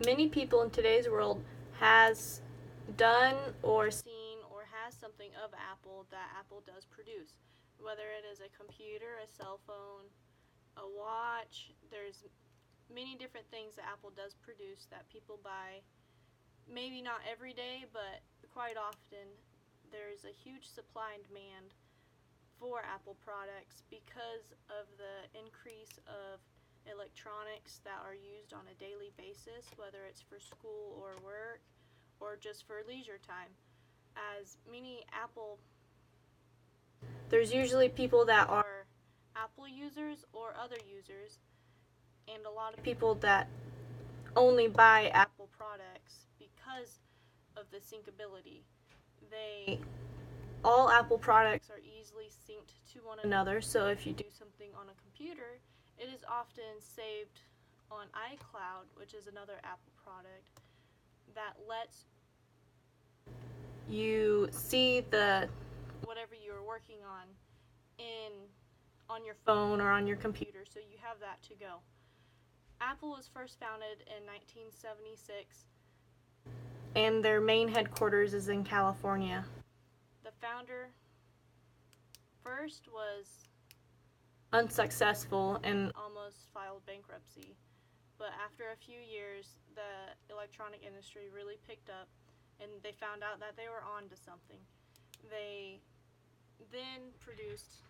many people in today's world has done or seen or has something of Apple that Apple does produce. Whether it is a computer, a cell phone, a watch, there's many different things that Apple does produce that people buy. Maybe not every day, but quite often there's a huge supply and demand for Apple products because of the increase of electronics that are used on a daily basis, whether it's for school or work or just for leisure time. As many Apple, there's usually people that are Apple users or other users, and a lot of people that only buy Apple products because of the syncability. They all Apple products are easily synced to one another, so if you do something on a computer, it is often saved on iCloud, which is another Apple product that lets you see the whatever you're working in on your phone or on your computer, so you have that to go. Apple was first founded in 1976 and their main headquarters is in California. The founder first was unsuccessful and almost filed bankruptcy. But after a few years, the electronic industry really picked up and they found out that they were on to something. They then produced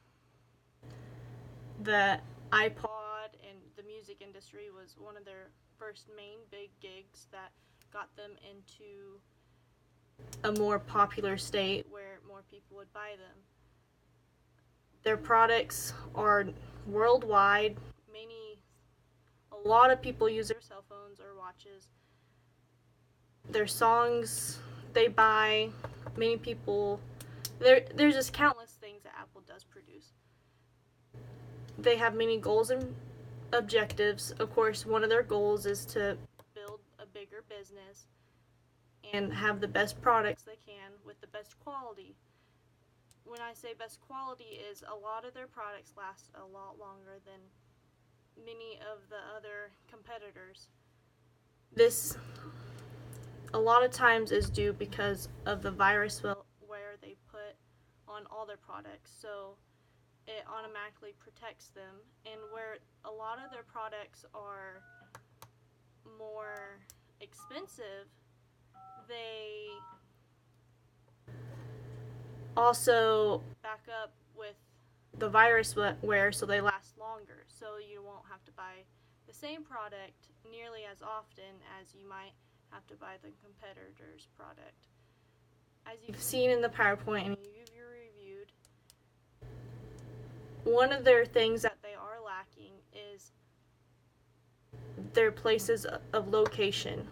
the iPod, and the music industry was one of their first main big gigs that got them into a more popular state where more people would buy them. Their products are worldwide. A lot of people use their cell phones or watches. Their songs they buy, many people, there's just countless things that Apple does produce. They have many goals and objectives. Of course, one of their goals is to build a bigger business and have the best products they can with the best quality. When I say best quality is a lot of their products last a lot longer than many of the other competitors. This a lot of times is due because of the virus where they put on all their products, so it automatically protects them. And where a lot of their products are more expensive, they also back up with the virusware so they last longer, so you won't have to buy the same product nearly as often as you might have to buy the competitor's product. As you've seen in the PowerPoint and you've reviewed, one of their things that they are lacking is their places of location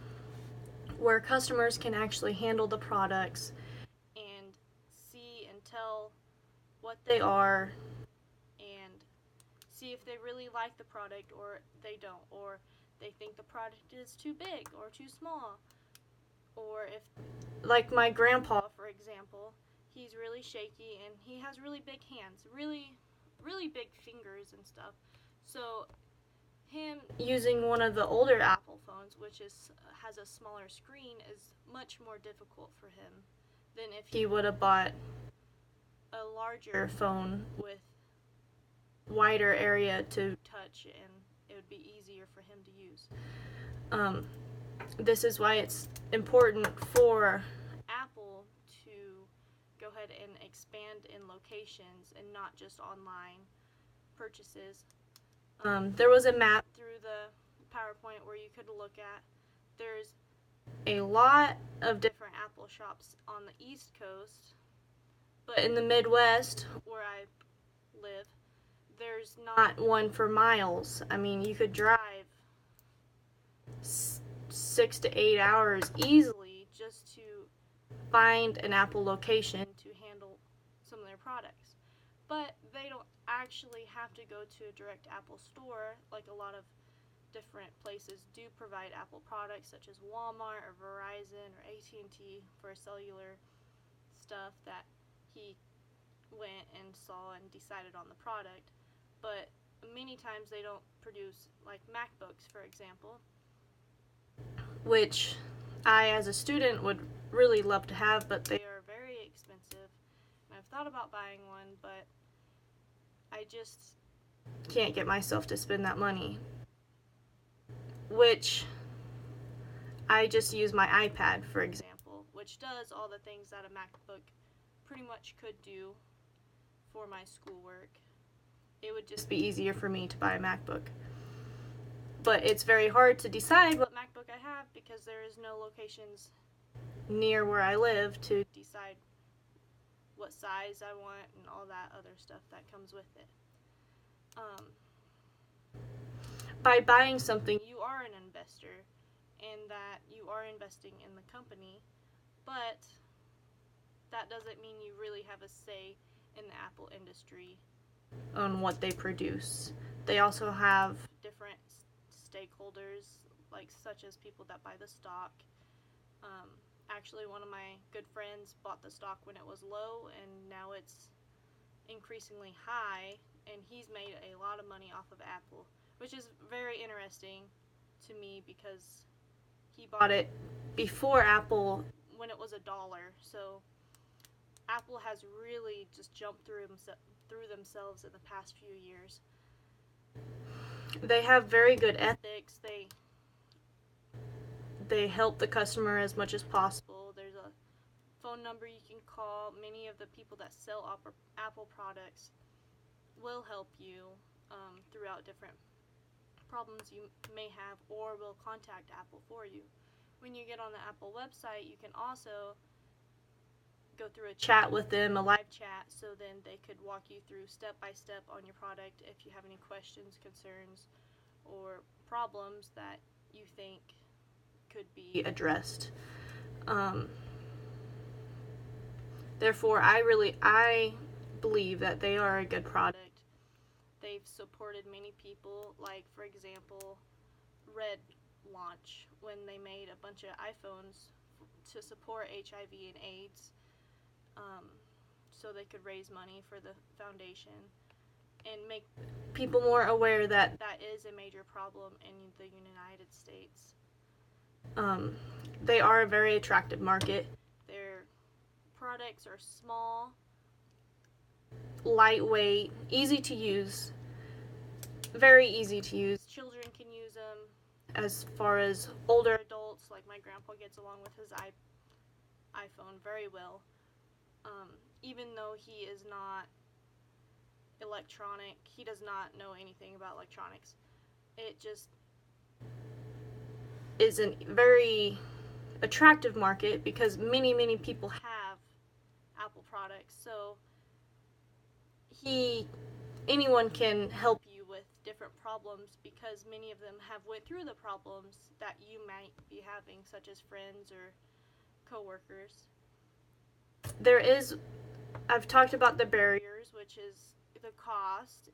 where customers can actually handle the products and see and tell what they are and see if they really like the product or they don't, or they think the product is too big or too small, or if, like my grandpa, for example, he's really shaky and he has really big hands, really big fingers and stuff. So him using one of the older Apple phones, which has a smaller screen, is much more difficult for him than if he would have bought a larger phone with wider area to touch and it would be easier for him to use. This is why it's important for Apple to go ahead and expand in locations and not just online purchases. There was a map through the PowerPoint where you could look at. There's a lot of different Apple shops on the East Coast, but in the Midwest, where I live, there's not one for miles. I mean, you could drive 6 to 8 hours easily just to find an Apple location to handle some of their products. But they don't actually have to go to a direct Apple store like a lot of different places do provide Apple products, such as Walmart or Verizon or AT&T for cellular stuff that he went and saw and decided on the product. But many times they don't produce, like MacBooks, for example. which I, as a student, would really love to have, but they are very expensive. And I've thought about buying one, but I just can't get myself to spend that money. Which I just use my iPad, for example, which does all the things that a MacBook pretty much could do for my schoolwork. It would just be easier for me to buy a MacBook. But it's very hard to decide what MacBook I have because there is no locations near where I live to decide what size I want and all that other stuff that comes with it. By buying something, you are an investor, and that you are investing in the company, but that doesn't mean you really have a say in the Apple industry on what they produce. They also have different stakeholders, like such as people that buy the stock. Actually, one of my good friends bought the stock when it was low, and now it's increasingly high, and he's made a lot of money off of Apple, which is very interesting to me because he bought it before Apple when it was $1. So Apple has really just jumped through themselves in the past few years. They have very good ethics. They help the customer as much as possible. There's a phone number you can call. Many of the people that sell Apple products will help you throughout different problems you may have, or will contact Apple for you. When you get on the Apple website, you can also go through a chat with them, a live chat, so then they could walk you through step by step on your product if you have any questions, concerns, or problems that you think could be addressed. Therefore, I believe that they are a good product. They've supported many people, like, for example, Red launch, when they made a bunch of iPhones to support HIV and AIDS, so they could raise money for the foundation and make people more aware that that is a major problem in the United States. They are a very attractive market. Their products are small, lightweight, easy to use, very easy to use. Children can use them, as far as older adults, like my grandpa gets along with his iPhone very well. Even though he is not electronic, he does not know anything about electronics. It just is a very attractive market because many people have Apple products. So anyone can help you with different problems because many of them have went through the problems that you might be having, such as friends or coworkers. I've talked about the barriers, which is the cost,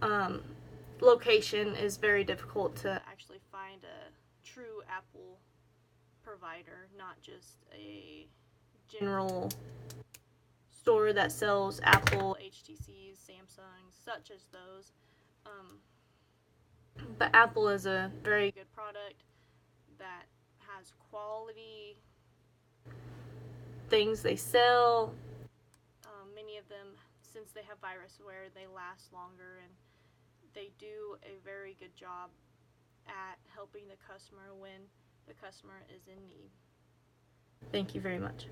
and location is very difficult to actually find a true Apple provider, not just a general store that sells Apple, HTCs, Samsungs, such as those. But Apple is a very good product that has quality things they sell. Many of them, since they have virusware, they last longer, and they do a very good job at helping the customer when the customer is in need. Thank you very much.